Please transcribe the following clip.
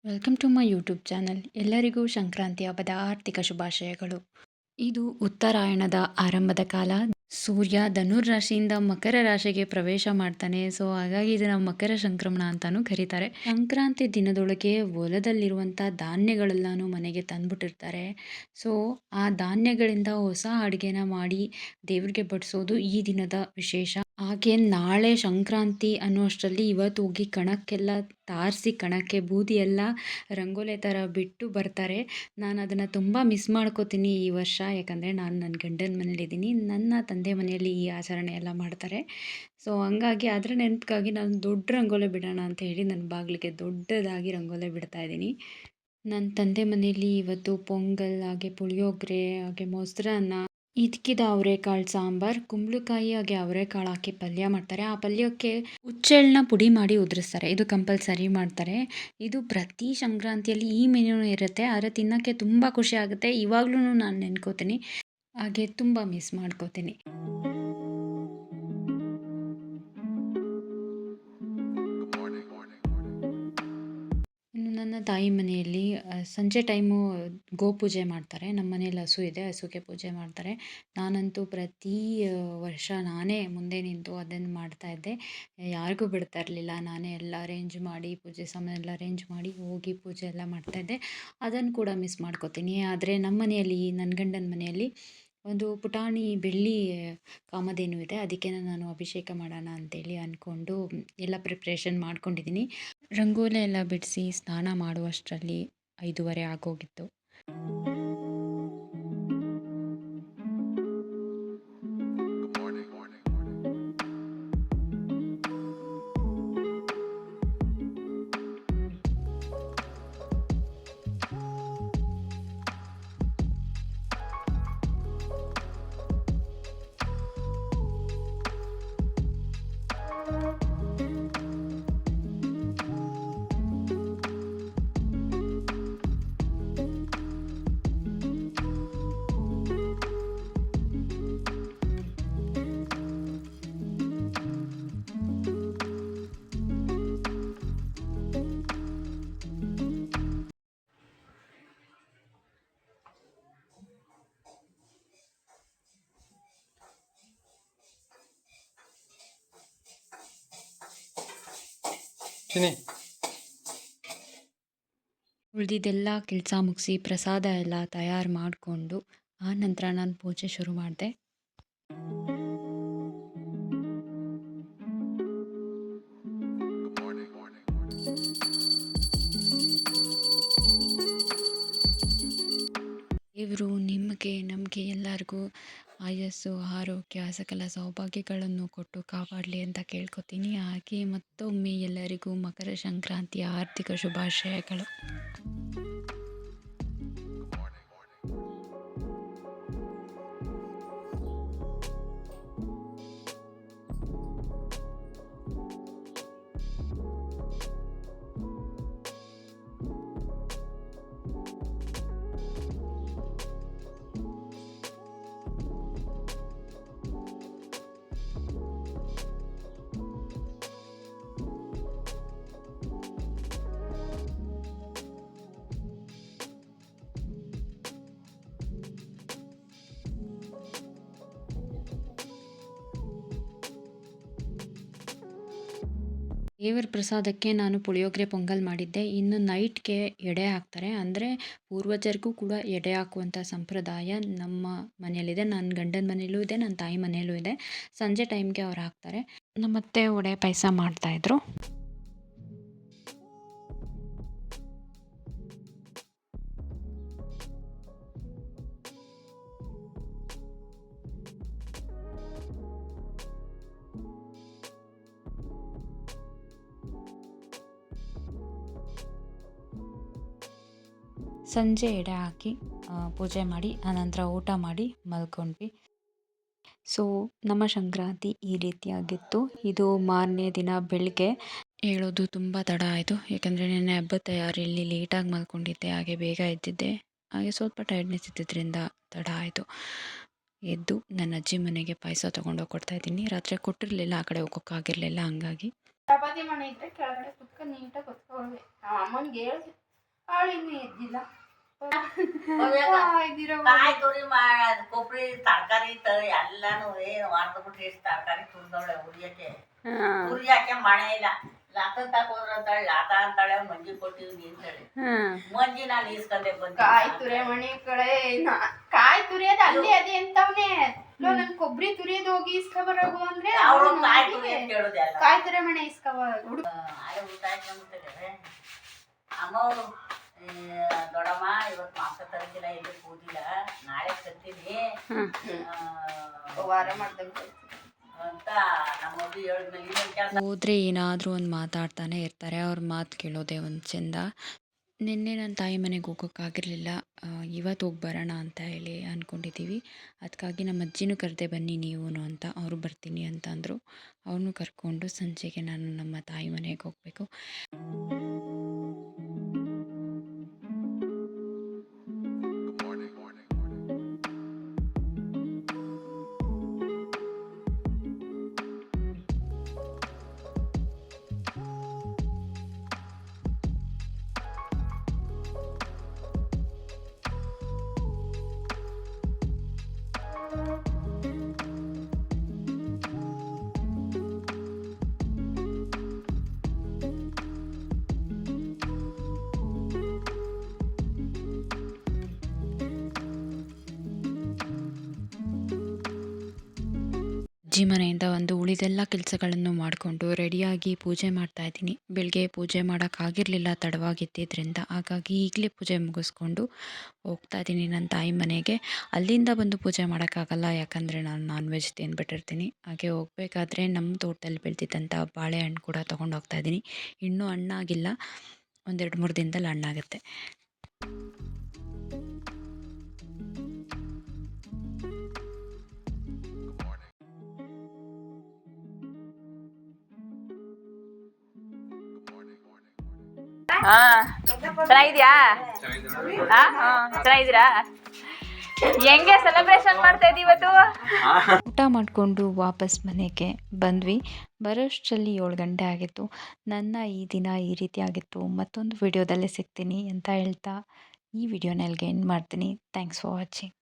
Welcome to my YouTube channel. ಎಲ್ಲರಿಗೂ ಸಂಕ್ರಾಂತಿ ಹಬ್ಬದ ಆರ್ಥಿಕ ಶುಭಾಶಯಗಳು. ಇದು ಉತ್ತರಾಯಣದ ಆರಂಭದ ಕಾಲ. ಸೂರ್ಯ ಧನುರ್ ರಾಶಿಯಿಂದ ಮಕರ ರಾಶಿಗೆ ಪ್ರವೇಶ ಮಾಡ್ತಾನೆ. ಸೊ ಹಾಗಾಗಿ ಇದನ್ನ ಮಕರ ಸಂಕ್ರಮಣ ಅಂತಾನೂ ಕರೀತಾರೆ. ಸಂಕ್ರಾಂತಿ ದಿನದೊಳಗೆ ಹೊಲದಲ್ಲಿರುವಂಥ ಧಾನ್ಯಗಳೆಲ್ಲಾನು ಮನೆಗೆ ತಂದ್ಬಿಟ್ಟಿರ್ತಾರೆ. ಸೊ ಆ ಧಾನ್ಯಗಳಿಂದ ಹೊಸ ಅಡುಗೆನ ಮಾಡಿ ದೇವ್ರಿಗೆ ಬಡಿಸೋದು ಈ ದಿನದ ವಿಶೇಷ. ಹಾಗೆ ನಾಳೆ ಸಂಕ್ರಾಂತಿ ಅನ್ನುವಷ್ಟರಲ್ಲಿ ಇವತ್ತು ಹೋಗಿ ಕಣಕ್ಕೆಲ್ಲ ತಾರಿಸಿ ಕಣಕ್ಕೆ ಬೂದಿ ಎಲ್ಲ ರಂಗೋಲೆ ಥರ ಬಿಟ್ಟು ಬರ್ತಾರೆ. ನಾನು ಅದನ್ನು ತುಂಬ ಮಿಸ್ ಮಾಡ್ಕೋತೀನಿ ಈ ವರ್ಷ. ಯಾಕಂದರೆ ನಾನು ನನ್ನ ಗಂಡನ ಮನೇಲಿದ್ದೀನಿ. ನನ್ನ ತಂದೆ ಮನೆಯಲ್ಲಿ ಈ ಆಚರಣೆ ಎಲ್ಲ ಮಾಡ್ತಾರೆ. ಸೊ ಹಂಗಾಗಿ ಅದರ ನೆನಪಿಗಾಗಿ ನಾನು ದೊಡ್ಡ ರಂಗೋಲೆ ಬಿಡೋಣ ಅಂತ ಹೇಳಿ ನನ್ನ ಬಾಗಿಲಿಗೆ ದೊಡ್ಡದಾಗಿ ರಂಗೋಲೆ ಬಿಡ್ತಾ ಇದ್ದೀನಿ. ನನ್ನ ತಂದೆ ಮನೆಯಲ್ಲಿ ಇವತ್ತು ಪೊಂಗಲ್, ಹಾಗೆ ಪುಳಿಯೋಗರೆ, ಹಾಗೆ ಮೊಸರನ್ನ, ಹಿಚ್ಕಿದ ಅವರೆಕಾಳು ಸಾಂಬಾರ್, ಕುಂಬಳಕಾಯಿ ಹಾಗೆ ಅವರೆಕಾಳು ಹಾಕಿ ಪಲ್ಯ ಮಾಡ್ತಾರೆ. ಆ ಪಲ್ಯಕ್ಕೆ ಹುಚ್ಚೆಳ್ಳನ್ನ ಪುಡಿ ಮಾಡಿ ಉದುರಿಸ್ತಾರೆ. ಇದು ಕಂಪಲ್ಸರಿ ಮಾಡ್ತಾರೆ. ಇದು ಪ್ರತಿ ಸಂಕ್ರಾಂತಿಯಲ್ಲಿ ಈ ಮೆನ್ಯೂ ಇರುತ್ತೆ. ಆದರೆ ತಿನ್ನೋಕ್ಕೆ ತುಂಬ ಖುಷಿ ಆಗುತ್ತೆ. ಇವಾಗ್ಲೂ ನಾನು ನೆನ್ಕೋತೀನಿ, ಹಾಗೆ ತುಂಬ ಮಿಸ್ ಮಾಡ್ಕೋತೀನಿ. ಇನ್ನು ನನ್ನ ತಾಯಿ ಮನೆಯಲ್ಲಿ ಸಂಜೆ ಟೈಮು ಗೋಪೂಜೆ ಮಾಡ್ತಾರೆ. ನಮ್ಮ ಮನೇಲಿ ಹಸು ಇದೆ, ಹಸುಗೆ ಪೂಜೆ ಮಾಡ್ತಾರೆ. ನಾನಂತೂ ಪ್ರತಿ ವರ್ಷ ನಾನೇ ಮುಂದೆ ನಿಂತು ಅದನ್ನು ಮಾಡ್ತಾಯಿದ್ದೆ. ಯಾರಿಗೂ ಬಿಡ್ತಾ ಇರಲಿಲ್ಲ. ನಾನೇ ಎಲ್ಲ ಅರೇಂಜ್ ಮಾಡಿ, ಪೂಜೆ ಸಾಮಾನು ಎಲ್ಲ ಅರೇಂಜ್ ಮಾಡಿ ಹೋಗಿ ಪೂಜೆ ಎಲ್ಲ ಮಾಡ್ತಾಯಿದ್ದೆ. ಅದನ್ನು ಕೂಡ ಮಿಸ್ ಮಾಡ್ಕೋತೀನಿ. ಆದರೆ ನಮ್ಮ ಮನೆಯಲ್ಲಿ, ನನ್ನ ಗಂಡನ ಮನೆಯಲ್ಲಿ ಒಂದು ಪುಟಾಣಿ ಬೆಳ್ಳಿ ಕಾಮಧೇನು ಇದೆ. ಅದಕ್ಕೆ ನಾನು ಅಭಿಷೇಕ ಮಾಡೋಣ ಅಂತೇಳಿ ಅಂದ್ಕೊಂಡು ಎಲ್ಲ ಪ್ರಿಪ್ರೇಷನ್ ಮಾಡ್ಕೊಂಡಿದ್ದೀನಿ. ರಂಗೋಲಿ ಎಲ್ಲ ಬಿಡಿಸಿ ಸ್ನಾನ ಮಾಡುವಷ್ಟರಲ್ಲಿ 5:30 ಆಗೋಗಿತ್ತು. ಉಳಿದಿದ್ದೆಲ್ಲ ಕೆಲಸ ಮುಗಿಸಿ ಪ್ರಸಾದ ಎಲ್ಲ ತಯಾರು ಮಾಡಿಕೊಂಡು ಆ ನಂತರ ನಾನು ಪೂಜೆ ಶುರು ಮಾಡಿದೆ. ದೇವರು ನಿಮಗೆ, ನಮಗೆ ಎಲ್ಲರಿಗೂ ಆಯಸ್ಸು, ಆರೋಗ್ಯ, ಸಕಲ ಸೌಭಾಗ್ಯಗಳನ್ನು ಕೊಟ್ಟು ಕಾಪಾಡಲಿ ಅಂತ ಕೇಳ್ಕೊತೀನಿ. ಹಾಗೆ ಮತ್ತೊಮ್ಮೆ ಎಲ್ಲರಿಗೂ ಮಕರ ಸಂಕ್ರಾಂತಿಯ ಆರ್ಥಿಕ ಶುಭಾಶಯಗಳು. ದೇವರ ಪ್ರಸಾದಕ್ಕೆ ನಾನು ಪುಳಿಯೋಗರೆ ಪೊಂಗಲ್ ಮಾಡಿದ್ದೆ. ಇನ್ನು ನೈಟ್ಗೆ ಎಡೆ ಹಾಕ್ತಾರೆ. ಅಂದರೆ ಪೂರ್ವಜರಿಗೂ ಕೂಡ ಎಡೆ ಹಾಕುವಂಥ ಸಂಪ್ರದಾಯ ನಮ್ಮ ಮನೆಯಲ್ಲಿದೆ. ನನ್ನ ಗಂಡನ ಮನೆಯಲ್ಲೂ ಇದೆ, ನನ್ನ ತಾಯಿ ಮನೆಯಲ್ಲೂ ಇದೆ. ಸಂಜೆ ಟೈಮ್ಗೆ ಅವ್ರು ಹಾಕ್ತಾರೆ. ನಮ್ಮತ್ತೆ ವಡೆ ಪಾಯಸ ಮಾಡ್ತಾಯಿದ್ರು. ಸಂಜೆ ಎಡೆ ಹಾಕಿ ಪೂಜೆ ಮಾಡಿ ಆನಂತರ ಊಟ ಮಾಡಿ ಮಲ್ಕೊಂಡ್ವಿ. ಸೊ ನಮ್ಮ ಸಂಕ್ರಾಂತಿ ಈ ರೀತಿಯಾಗಿತ್ತು. ಇದು ಮಾರನೇ ದಿನ ಬೆಳಗ್ಗೆ ಹೇಳೋದು ತುಂಬ ತಡ ಆಯಿತು. ಯಾಕಂದರೆ ನೆನ್ನೆ ಹಬ್ಬದ ತಯಾರಿಯಲ್ಲಿ ಲೇಟಾಗಿ ಮಲ್ಕೊಂಡಿದ್ದೆ, ಹಾಗೆ ಬೇಗ ಎದ್ದಿದ್ದೆ. ಹಾಗೆ ಸ್ವಲ್ಪ ಟೈರ್ಡ್ನೆಸ್ ಇದ್ದಿದ್ದರಿಂದ ತಡ ಆಯಿತು. ಎದ್ದು ನನ್ನ ಅಜ್ಜಿ ಮನೆಗೆ ಪಾಯಸ ತೊಗೊಂಡೋಗಿ ಕೊಡ್ತಾಯಿದ್ದೀನಿ. ರಾತ್ರಿ ಕೊಟ್ಟಿರಲಿಲ್ಲ, ಆ ಕಡೆ ಹೋಗೋಕ್ಕಾಗಿರಲಿಲ್ಲ. ಹಂಗಾಗಿ ಚಪಾತಿ ಮನೆ ಇದ್ರೆ ಕೆಳಗಡೆ ಕುತ್ಕೊಂಡು ನೀಟಾಗಿ ಕುತ್ಕೊಳ್ವಿ. ಅಮ್ಮನಿಗೆ ಹೇಳಿ ಅವಳಿನ್ನೂ ಎದ್ದಿಲ್ಲ. ಕಾಯಿ ತುರಿ ಕೊಬ್ಬರಿ ತರಕಾರಿ ಎಲ್ಲಾನು ವಾರದ್ಬಿಟ್ಟು ಎಷ್ಟು ತರಕಾರಿ ತುರ್ದವಳೆ ಹುರಿಯಾಕೆ ಮಳೆ ಇಲ್ಲ. ಲಾತ ಹೋದ್ರ ಅಂತಾಳೆ, ಲಾತ ಅಂತಾಳೆ, ಮಂಜಿ ಕೊಟ್ಟಿವಿ ಅಂತಾಳೆ. ಮಂಜಿ ನಾನು ಈಸ್ಕೊಂಡೆ ಬಂದ ಕಾಯಿ ತುರಿ ಮಣಿ ಕಡೆ ಕಾಯಿ ತುರಿಯೋದು ಅಲ್ಲೇ ಅದೇ ಅಂತವ್ನೆ. ನನ್ ಕೊಬ್ಬರಿ ತುರಿಯೋದು ಹೋಗಿ ಇಸ್ಕೊಬರೋಗು ಅಂದ್ರೆ ಕಾಯಿ ತುರಿ ಕೇಳುದಲ್ಲ. ಕಾಯಿ ತುರಿ ಮಣೆ ಇಸ್ಕೊಬರೋದು ಅಲ್ಲೇ ಊಟ ಹಾಕೊಂಡ್ಬಿಟ್ಟಿದ್ದಾರೆ ಅಮ್ಮವ್ರು. ದೊಡ್ಡಮ್ಮ ಇವತ್ತು ಮಾಂಸ ತರಕಿಲ್ಲ, ಎಲ್ಲಿ ಕೂದಿಲ್ಲ, ನಾಳೆ ತರ್ತೀನಿ ವಾರ ಮಾಡ್ದಂಗೆ ಅಂತ ನಮ್ಮದು ಹೇಳಿದ್ಮೇಲೆ ಇನ್ನೊಂದು ಕೆಲಸ ಹೋದರೆ ಏನಾದರೂ ಒಂದು ಮಾತಾಡ್ತಾನೆ ಇರ್ತಾರೆ. ಅವ್ರ ಮಾತು ಕೇಳೋದೇ ಒಂದು ಚೆಂದ. ನಿನ್ನೆ ನನ್ನ ತಾಯಿ ಮನೆಗೆ ಹೋಗೋಕ್ಕಾಗಿರಲಿಲ್ಲ. ಇವತ್ತು ಹೋಗಿ ಬರೋಣ ಅಂತ ಹೇಳಿ ಅಂದ್ಕೊಂಡಿದ್ದೀವಿ. ಅದಕ್ಕಾಗಿ ನಮ್ಮ ಅಜ್ಜಿನೂ ಕರೆದೆ ಬನ್ನಿ ನೀವೂ ಅಂತ. ಅವರು ಬರ್ತೀನಿ ಅಂತ ಅಂದರು. ಅವ್ರನ್ನೂ ಕರ್ಕೊಂಡು ಸಂಜೆಗೆ ನಾನು ನಮ್ಮ ತಾಯಿ ಮನೆಗೆ ಹೋಗಬೇಕು. ಅಜ್ಜಿ ಮನೆಯಿಂದ ಒಂದು ಉಳಿದೆಲ್ಲ ಕೆಲಸಗಳನ್ನು ಮಾಡಿಕೊಂಡು ರೆಡಿಯಾಗಿ ಪೂಜೆ ಮಾಡ್ತಾಯಿದ್ದೀನಿ. ಬೆಳಗ್ಗೆ ಪೂಜೆ ಮಾಡೋಕ್ಕಾಗಿರಲಿಲ್ಲ, ತಡವಾಗಿದ್ದಿದ್ದರಿಂದ. ಹಾಗಾಗಿ ಈಗಲೇ ಪೂಜೆ ಮುಗಿಸ್ಕೊಂಡು ಹೋಗ್ತಾಯಿದ್ದೀನಿ ನನ್ನ ತಾಯಿ ಮನೆಗೆ. ಅಲ್ಲಿಂದ ಬಂದು ಪೂಜೆ ಮಾಡೋಕ್ಕಾಗಲ್ಲ, ಯಾಕಂದರೆ ನಾನು ನಾನ್ ವೆಜ್ ತಿಂದ್ಬಿಟ್ಟಿರ್ತೀನಿ. ಹಾಗೆ ಹೋಗಬೇಕಾದ್ರೆ ನಮ್ಮ ತೋಟದಲ್ಲಿ ಬೆಳೆದಿದ್ದಂಥ ಬಾಳೆಹಣ್ಣು ಕೂಡ ತೊಗೊಂಡು ಹೋಗ್ತಾಯಿದ್ದೀನಿ. ಇನ್ನೂ ಹಣ್ಣಾಗಿಲ್ಲ, ಒಂದು 2-3 ದಿನದಲ್ಲಿ ಹಣ್ಣಾಗುತ್ತೆ. ಚೆನ್ನಾಗಿದ್ಯಾ? ಚೆನ್ನಾಗಿದ್ದೀರಾ? ಹೆಂಗೆ ಸೆಲೆಬ್ರೇಷನ್ ಮಾಡ್ತಾ ಇದ್ದೀವಿ ಇವತ್ತು? ಊಟ ಮಾಡಿಕೊಂಡು ವಾಪಸ್ ಮನೆಗೆ ಬಂದ್ವಿ. ಬರೋಷ್ಟರಲ್ಲಿ 7 ಗಂಟೆ ಆಗಿತ್ತು. ನನ್ನ ಈ ದಿನ ಈ ರೀತಿ ಆಗಿತ್ತು. ಮತ್ತೊಂದು ವಿಡಿಯೋದಲ್ಲಿ ಸಿಗ್ತೀನಿ ಅಂತ ಹೇಳ್ತಾ ಈ ವಿಡಿಯೋನ ಎಲ್ಲಿಗೆ ಎಂಡ್ ಮಾಡ್ತೀನಿ. Thanks for watching.